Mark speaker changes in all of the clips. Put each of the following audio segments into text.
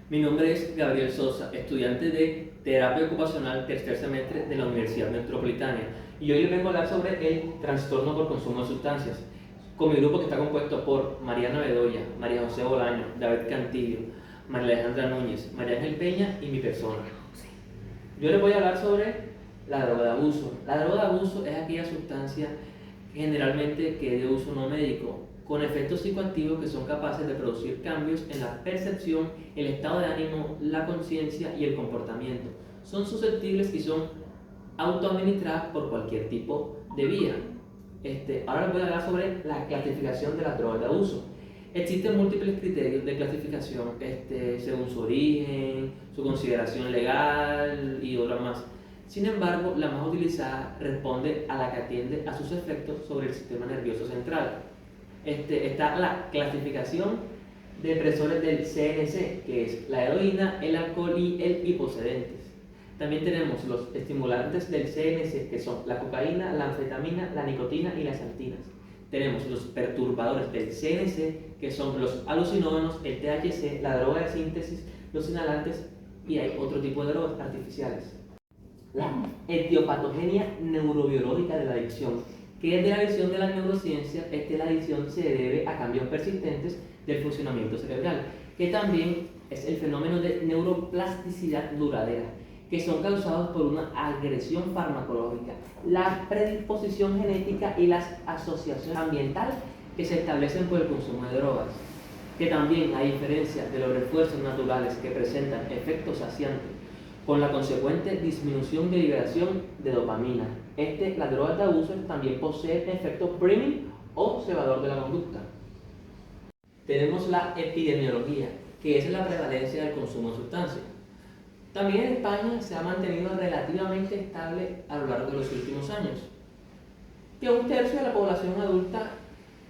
Speaker 1: Mi nombre es Gabriel Sosa, estudiante de Terapia Ocupacional tercer semestre de la Universidad Metropolitana, y hoy les vengo a hablar sobre el trastorno por consumo de sustancias, con mi grupo que está compuesto por Mariana Bedoya, María José Bolaño, David Cantillo, María Alejandra Núñez, María Ángel Peña y mi persona. Yo les voy a hablar sobre la droga de abuso. La droga de abuso es aquella sustancia generalmente que es de uso no médico, con efectos psicoactivos que son capaces de producir cambios en la percepción, el estado de ánimo, la conciencia y el comportamiento. Son susceptibles y son autoadministradas por cualquier tipo de vía. Ahora les voy a hablar sobre la clasificación de las drogas de abuso. Existen múltiples criterios de clasificación según su origen, su consideración legal y otras más. Sin embargo, la más utilizada responde a la que atiende a sus efectos sobre el sistema nervioso central. Está la clasificación de depresores del CNC, que es la heroína, el alcohol y el hiposedentes. También tenemos los estimulantes del CNC, que son la cocaína, la anfetamina, la nicotina y las antinas. Tenemos los perturbadores del CNC, que son los alucinógenos, el THC, la droga de síntesis, los inhalantes y hay otro tipo de drogas artificiales. La etiopatogenia neurobiológica de la adicción, que es de la visión de la neurociencia, la adicción se debe a cambios persistentes del funcionamiento cerebral, que también es el fenómeno de neuroplasticidad duradera, que son causados por una agresión farmacológica, la predisposición genética y las asociaciones ambientales que se establecen por el consumo de drogas, que también, a diferencia de los refuerzos naturales que presentan efectos saciantes, con la consecuente disminución de liberación de dopamina. Las drogas de abuso también poseen efecto priming o cebador de la conducta. Tenemos la epidemiología, que es la prevalencia del consumo de sustancias. También en España se ha mantenido relativamente estable a lo largo de los últimos años, que un tercio de la población adulta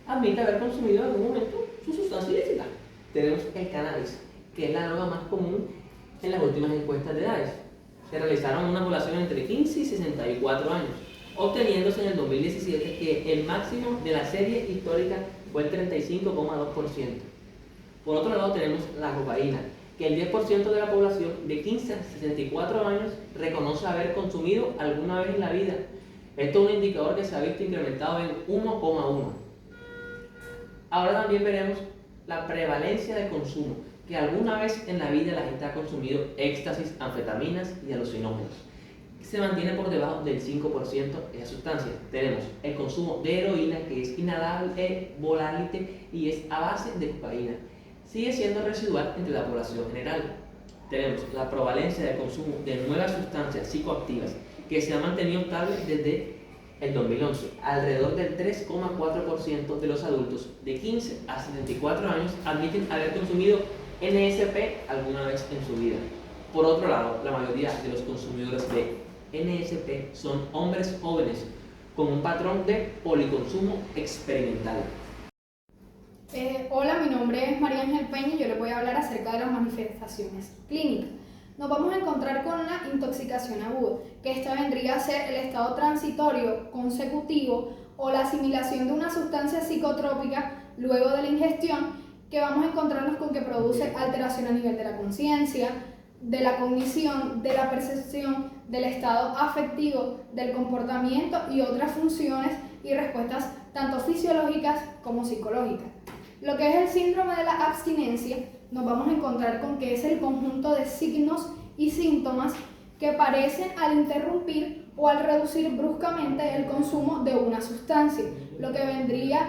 Speaker 1: admite haber consumido en algún momento su sustancia ilícita. Tenemos el cannabis, que es la droga más común en las últimas encuestas de edades. Se realizaron en una población entre 15 y 64 años, obteniéndose en el 2017 que el máximo de la serie histórica fue el 35,2%. Por otro lado tenemos la cocaína, que el 10% de la población de 15 a 64 años reconoce haber consumido alguna vez en la vida. Esto es un indicador que se ha visto incrementado en 1,1. Ahora también veremos la prevalencia de consumo, que alguna vez en la vida la gente ha consumido éxtasis, anfetaminas y alucinógenos. Se mantiene por debajo del 5% de esas sustancias. Tenemos el consumo de heroína, que es inhalable, volátil y es a base de cocaína. Sigue siendo residual entre la población general. Tenemos la prevalencia de consumo de nuevas sustancias psicoactivas, que se ha mantenido estable desde el 2011. Alrededor del 3,4% de los adultos de 15 a 74 años admiten haber consumido NSP alguna vez en su vida. Por otro lado, la mayoría de los consumidores de NSP son hombres jóvenes con un patrón de policonsumo experimental.
Speaker 2: Hola, mi nombre es María Ángel Peña y yo les voy a hablar acerca de las manifestaciones clínicas. Nos vamos a encontrar con la intoxicación aguda, que esta vendría a ser el estado transitorio consecutivo o la asimilación de una sustancia psicotrópica luego de la ingestión, que vamos a encontrarnos con que produce alteración a nivel de la conciencia, de la cognición, de la percepción, del estado afectivo, del comportamiento y otras funciones y respuestas tanto fisiológicas como psicológicas. Lo que es el síndrome de la abstinencia, nos vamos a encontrar con que es el conjunto de signos y síntomas que aparecen al interrumpir o al reducir bruscamente el consumo de una sustancia, lo que vendría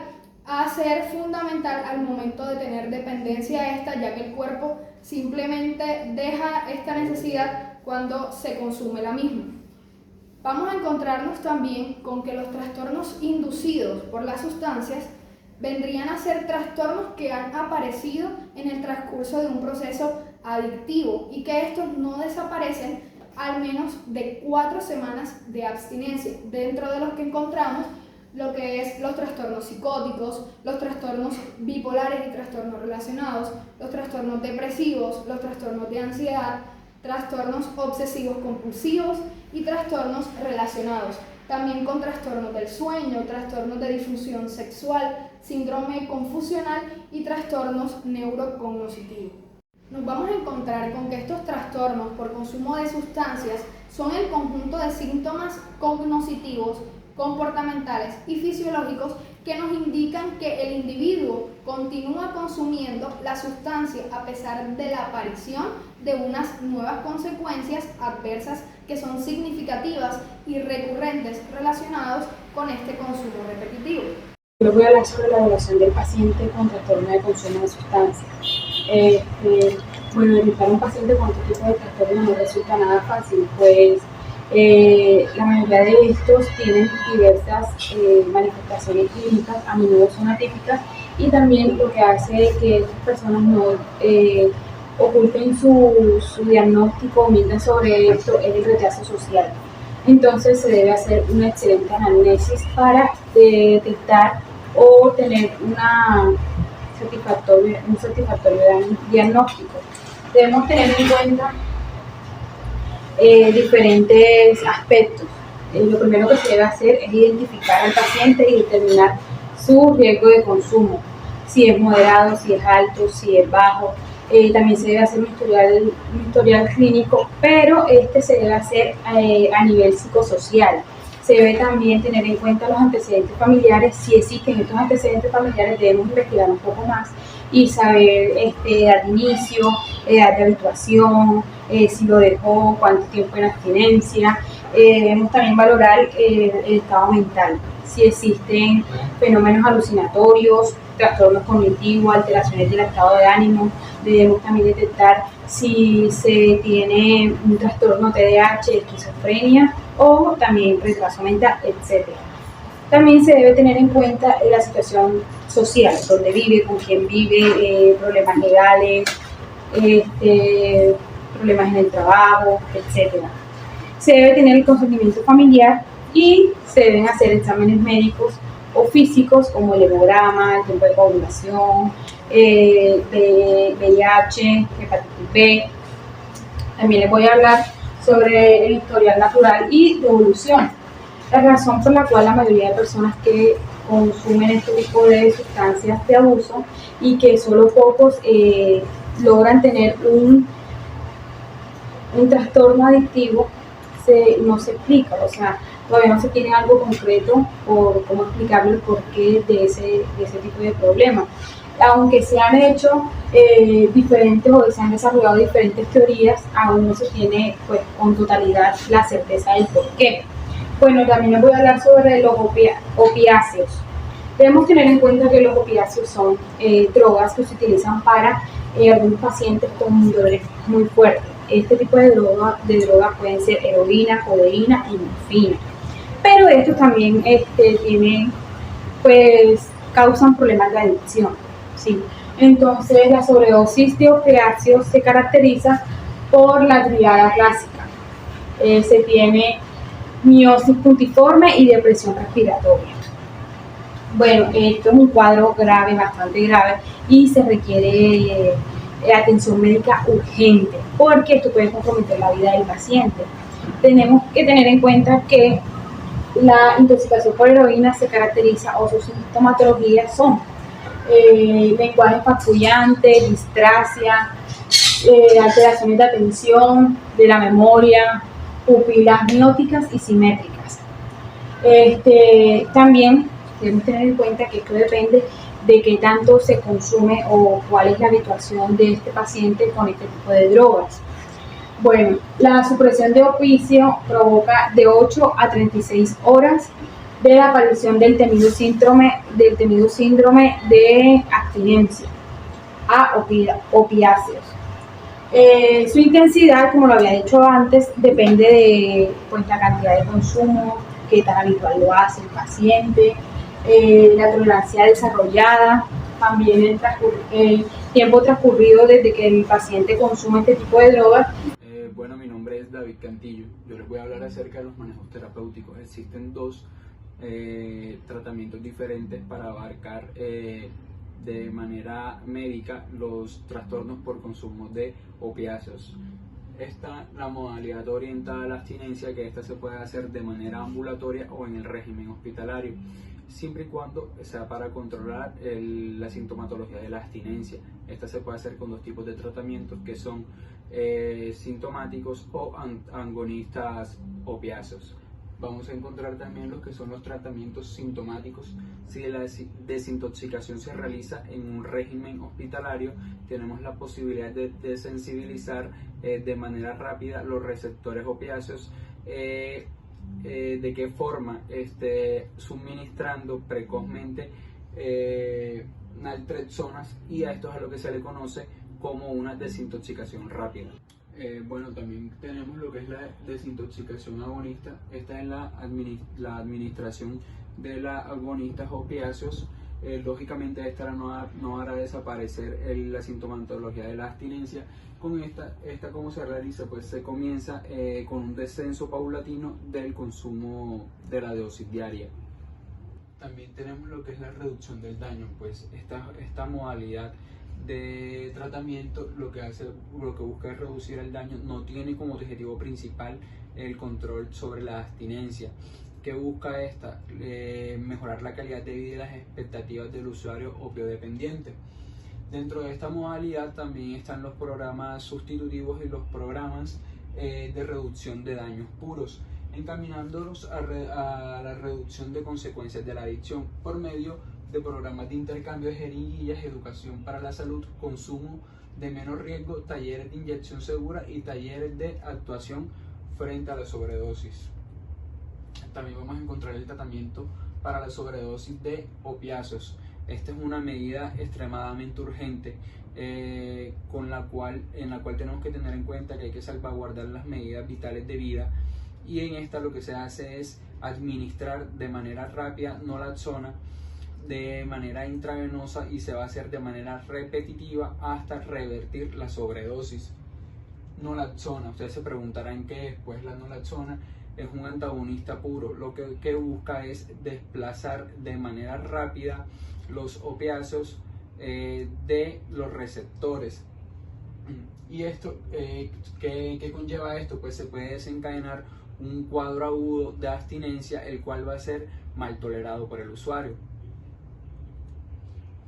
Speaker 2: a ser fundamental al momento de tener dependencia a esta, ya que el cuerpo simplemente deja esta necesidad cuando se consume la misma. Vamos a encontrarnos también con que los trastornos inducidos por las sustancias vendrían a ser trastornos que han aparecido en el transcurso de un proceso adictivo y que estos no desaparecen al menos de 4 semanas de abstinencia, dentro de los que encontramos lo que es los trastornos psicóticos, los trastornos bipolares y trastornos relacionados, los trastornos depresivos, los trastornos de ansiedad, trastornos obsesivos compulsivos y trastornos relacionados. También con trastornos del sueño, trastornos de disfunción sexual, síndrome confusional y trastornos neurocognitivos. Nos vamos a encontrar encontrar con que estos trastornos por consumo de sustancias son el conjunto de síntomas cognitivos, comportamentales y fisiológicos que nos indican que el individuo continúa consumiendo la sustancia a pesar de la aparición de unas nuevas consecuencias adversas que son significativas y recurrentes relacionados con este consumo repetitivo.
Speaker 3: Yo voy a hablar sobre la evaluación del paciente con trastorno de consumo de sustancias. Bueno, identificar un paciente con este tipo de trastorno no resulta nada fácil, pues la mayoría de estos tienen diversas manifestaciones clínicas, a menudo son atípicas, y también lo que hace que estas personas no oculten su diagnóstico o mientan sobre esto es el rechazo social. Entonces se debe hacer una excelente anamnesis para detectar o tener un satisfactorio diagnóstico. Debemos tener en cuenta diferentes aspectos. Lo primero que se debe hacer es identificar al paciente y determinar su riesgo de consumo, si es moderado, si es alto, si es bajo. También se debe hacer un historial clínico, pero este se debe hacer a nivel psicosocial. Se debe también tener en cuenta los antecedentes familiares. Si existen estos antecedentes familiares, debemos investigar un poco más y saber edad de inicio, edad de habituación, si lo dejó, cuánto tiempo en abstinencia. Debemos también valorar el estado mental, si existen fenómenos alucinatorios, trastornos cognitivos, alteraciones del estado de ánimo. Debemos también detectar si se tiene un trastorno TDAH, esquizofrenia o también retraso mental, etc. También se debe tener en cuenta la situación social, donde vive, con quién vive, problemas legales, problemas en el trabajo, etc. Se debe tener el consentimiento familiar y se deben hacer exámenes médicos o físicos como el hemograma, el tiempo de coagulación, de VIH, hepatitis B. También les voy a hablar sobre el historial natural y de evolución. La razón por la cual la mayoría de personas que consumen este tipo de sustancias de abuso y que solo pocos logran tener un trastorno adictivo no se explica, o sea, todavía no se tiene algo concreto por cómo explicarle el porqué de ese tipo de problemas. Aunque se han hecho diferentes o se han desarrollado diferentes teorías, aún no se tiene pues con totalidad la certeza del porqué. Bueno, también les voy a hablar sobre los opiáceos. Debemos tener en cuenta que los opiáceos son drogas que se utilizan para algunos pacientes con dolores muy fuertes. Este tipo de drogas pueden ser heroína, codeína y morfina. Pero estos también causan problemas de adicción, ¿sí? Entonces, la sobredosis de opiáceos se caracteriza por la triada clásica. Se tiene miosis puntiforme y depresión respiratoria. Bueno, esto es un cuadro grave, bastante grave, y se requiere atención médica urgente, porque esto puede comprometer la vida del paciente. Tenemos que tener en cuenta que la intoxicación por heroína se caracteriza, o sus sintomatologías son lenguaje farfullante, distracia, alteraciones de atención, de la memoria, pupilas mióticas y simétricas. También debemos tener en cuenta que esto depende de qué tanto se consume o cuál es la habituación de este paciente con este tipo de drogas. Bueno, la supresión de opicio provoca de 8 a 36 horas de la aparición del temido síndrome de abstinencia a opiáceos. Su intensidad, como lo había dicho antes, depende de la cantidad de consumo, qué tan habitual lo hace el paciente, la tolerancia desarrollada, también el tiempo transcurrido desde que el paciente consume este tipo de drogas.
Speaker 4: Bueno, mi nombre es David Cantillo. Yo les voy a hablar acerca de los manejos terapéuticos. Existen dos tratamientos diferentes para abarcar de manera médica los trastornos por consumo de opiáceos. La modalidad orientada a la abstinencia, que esta se puede hacer de manera ambulatoria o en el régimen hospitalario, siempre y cuando sea para controlar la sintomatología de la abstinencia. Esta se puede hacer con dos tipos de tratamientos, que son sintomáticos o agonistas opiáceos. Vamos a encontrar también los que son los tratamientos sintomáticos. Si la desintoxicación se realiza en un régimen hospitalario, tenemos la posibilidad de desensibilizar de manera rápida los receptores opiáceos. ¿De qué forma? Suministrando precozmente naltrexonas, y a esto es a lo que se le conoce como una desintoxicación rápida. Bueno, también tenemos lo que es la desintoxicación agonista. Esta es la administración de los agonistas opiáceos. Lógicamente esta no hará desaparecer la sintomatología de la abstinencia. Con esta ¿cómo se realiza? Pues se comienza con un descenso paulatino del consumo de la dosis diaria. También tenemos lo que es la reducción del daño. Pues esta modalidad de tratamiento lo que busca es reducir el daño. No tiene como objetivo principal el control sobre la abstinencia. ¿Qué busca esta? Mejorar la calidad de vida y las expectativas del usuario opiodependiente. Dentro de esta modalidad también están los programas sustitutivos y los programas de reducción de daños puros, encaminándolos a la reducción de consecuencias de la adicción por medio de programas de intercambio de jeringuillas, educación para la salud, consumo de menor riesgo, talleres de inyección segura y talleres de actuación frente a la sobredosis. También vamos a encontrar el tratamiento para la sobredosis de opiáceos. Esta es una medida extremadamente urgente en la cual tenemos que tener en cuenta que hay que salvaguardar las medidas vitales de vida, y en esta lo que se hace es administrar de manera rápida naloxona de manera intravenosa, y se va a hacer de manera repetitiva hasta revertir la sobredosis. Naloxona, ustedes se preguntarán qué es. Pues la naloxona es un antagonista puro. Lo que busca es desplazar de manera rápida los opiáceos de los receptores. ¿Y esto qué conlleva esto? Pues se puede desencadenar un cuadro agudo de abstinencia, el cual va a ser mal tolerado por el usuario.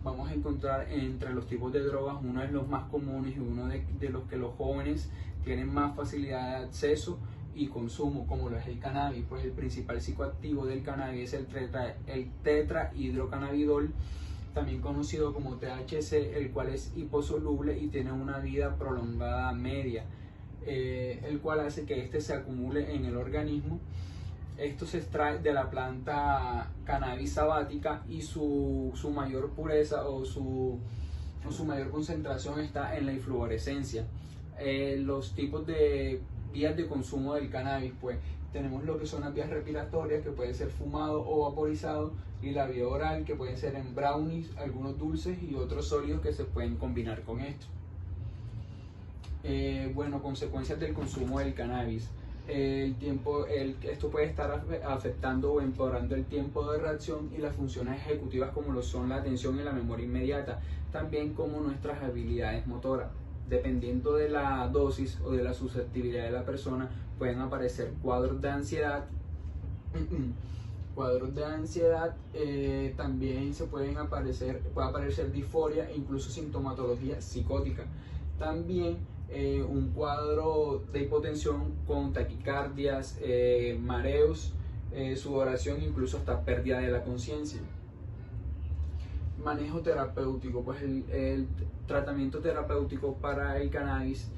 Speaker 4: Vamos a encontrar entre los tipos de drogas uno de los más comunes y uno de los que los jóvenes tienen más facilidad de acceso y consumo, como lo es el cannabis. Pues el principal psicoactivo del cannabis es el tetrahidrocannabinol, también conocido como THC, el cual es hiposoluble y tiene una vida prolongada media, el cual hace que este se acumule en el organismo. Esto se extrae de la planta Cannabis sabatica, y su mayor pureza o su mayor concentración está en la inflorescencia. Los tipos de vías de consumo del cannabis, pues tenemos lo que son las vías respiratorias, que puede ser fumado o vaporizado, y la vía oral, que puede ser en brownies, algunos dulces y otros sólidos que se pueden combinar con esto. Bueno, consecuencias del consumo del cannabis. Esto puede estar afectando o empeorando el tiempo de reacción y las funciones ejecutivas, como lo son la atención y la memoria inmediata, también como nuestras habilidades motoras. Dependiendo de la dosis o de la susceptibilidad de la persona, pueden aparecer cuadros de ansiedad. También puede aparecer disforia e incluso sintomatología psicótica. También un cuadro de hipotensión con taquicardias, mareos, sudoración, incluso hasta pérdida de la conciencia. Manejo terapéutico, pues el tratamiento terapéutico para el cannabis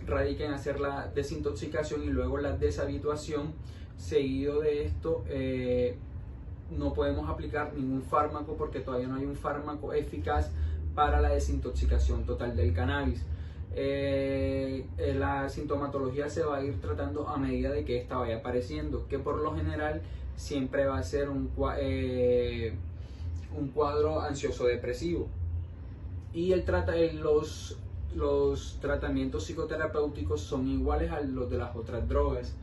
Speaker 4: radica en hacer la desintoxicación y luego la deshabituación. Seguido de esto, no podemos aplicar ningún fármaco, porque todavía no hay un fármaco eficaz para la desintoxicación total del cannabis. La sintomatología se va a ir tratando a medida de que esta vaya apareciendo, que por lo general siempre va a ser un cuadro ansioso depresivo. Y los tratamientos psicoterapéuticos son iguales a los de las otras drogas,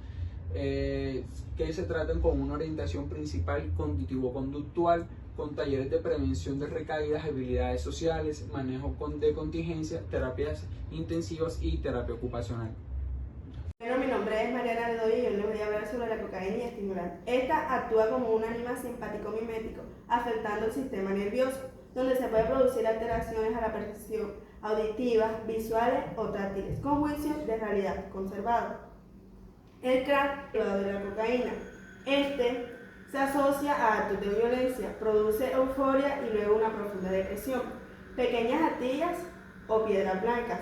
Speaker 4: que se tratan con una orientación principal cognitivo-conductual, con talleres de prevención de recaídas, habilidades sociales, manejo de contingencia, terapias intensivas y terapia ocupacional.
Speaker 5: Bueno, mi nombre es Mariana Ledoy y yo les voy a hablar sobre la cocaína y estimulante. Esta actúa como un ánima simpático-mimético, afectando el sistema nervioso, donde se puede producir alteraciones a la percepción auditivas, visuales o táctiles, con juicios de realidad conservado. El crack derivado de la cocaína. Este se asocia a actos de violencia, produce euforia y luego una profunda depresión. Pequeñas astillas o piedras blancas.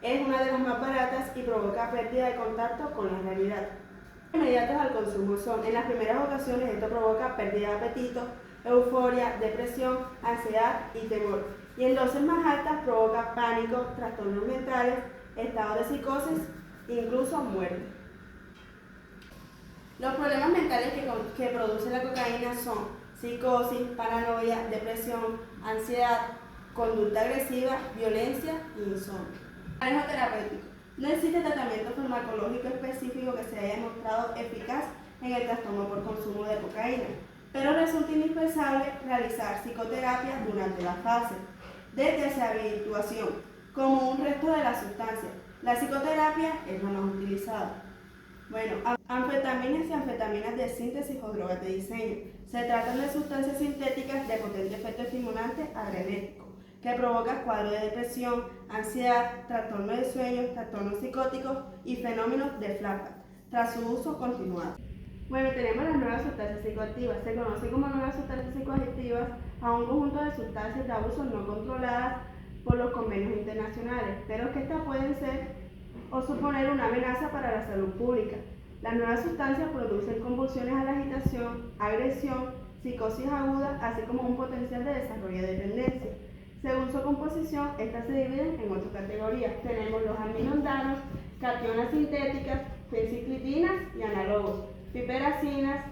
Speaker 5: Es una de las más baratas y provoca pérdida de contacto con la realidad. Inmediatos al consumo son, en las primeras ocasiones esto provoca pérdida de apetito, euforia, depresión, ansiedad y temor. Y en dosis más altas provoca pánico, trastornos mentales, estados de psicosis, incluso muerte. Los problemas mentales que produce la cocaína son psicosis, paranoia, depresión, ansiedad, conducta agresiva, violencia y insomnio. Manejo terapéutico. No existe tratamiento farmacológico específico que se haya demostrado eficaz en el trastorno por consumo de cocaína, pero resulta indispensable realizar psicoterapia durante la fase de deshabituación, como un resto de la sustancia. La psicoterapia es la más utilizada. Bueno, anfetaminas y anfetaminas de síntesis o drogas de diseño. Se tratan de sustancias sintéticas de potente efecto estimulante adrenérgico, que provocan cuadros de depresión, ansiedad, trastornos de sueño, trastornos psicóticos y fenómenos de flashback, tras su uso continuado. Bueno, tenemos las nuevas sustancias psicoactivas. Se conoce como nuevas sustancias psicoactivas a un conjunto de sustancias de abuso no controladas por los convenios internacionales, pero que estas pueden ser o suponer una amenaza para la salud pública. Las nuevas sustancias producen convulsiones a la agitación, agresión, psicosis aguda, así como un potencial de desarrollo de dependencia. Según su composición, estas se dividen en 8 categorías. Tenemos los aminondanos, cationas sintéticas, fenciclitinas y análogos, piperacinas,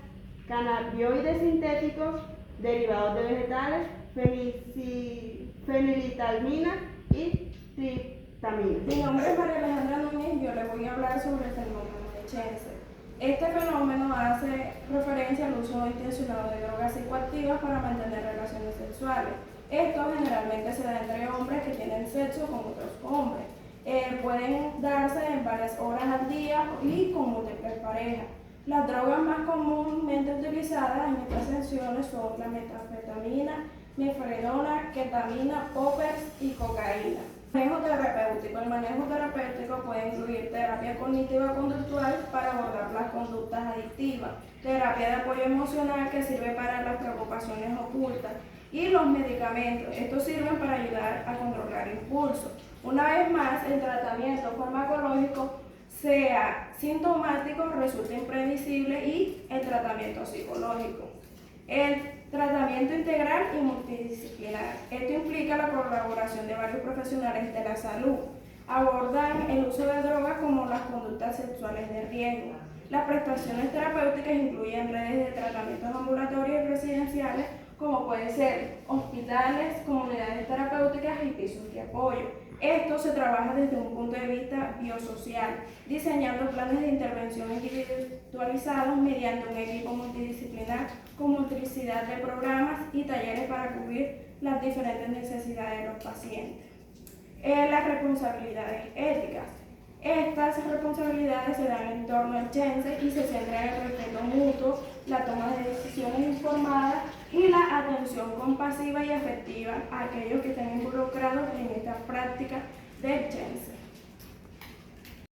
Speaker 5: cannabinoides sintéticos, derivados de vegetales, fenilitaminas y triptaminas.
Speaker 6: Mi nombre es María Alejandra Núñez y yo les voy a hablar sobre el fenómeno de Chense. Este fenómeno hace referencia al uso intencionado de drogas psicoactivas para mantener relaciones sexuales. Esto generalmente se da entre hombres que tienen sexo con otros hombres. Pueden darse en varias horas al día y con múltiples parejas. Las drogas más comúnmente utilizadas en estas sesiones son la metanfetamina, mifedrona, ketamina, poppers y cocaína. Manejo terapéutico. El manejo terapéutico puede incluir terapia cognitiva conductual para abordar las conductas adictivas, terapia de apoyo emocional que sirve para las preocupaciones ocultas y los medicamentos. Estos sirven para ayudar a controlar impulsos. Una vez más, el tratamiento farmacológico, sea sintomático, resulta imprevisible y el tratamiento psicológico. El tratamiento integral y multidisciplinar. Esto implica la colaboración de varios profesionales de la salud. Abordan el uso de drogas como las conductas sexuales de riesgo. Las prestaciones terapéuticas incluyen redes de tratamientos ambulatorios y residenciales, como pueden ser hospitales, comunidades terapéuticas y pisos de apoyo. Esto se trabaja desde un punto de vista biosocial, diseñando planes de intervención individualizados mediante un equipo multidisciplinar con multiplicidad de programas y talleres para cubrir las diferentes necesidades de los pacientes. Las responsabilidades éticas. Estas responsabilidades se dan en torno al Chense y se centran en el respeto mutuo, la toma de decisiones informadas y la atención compasiva y afectiva a aquellos que estén involucrados en esta práctica del Chense.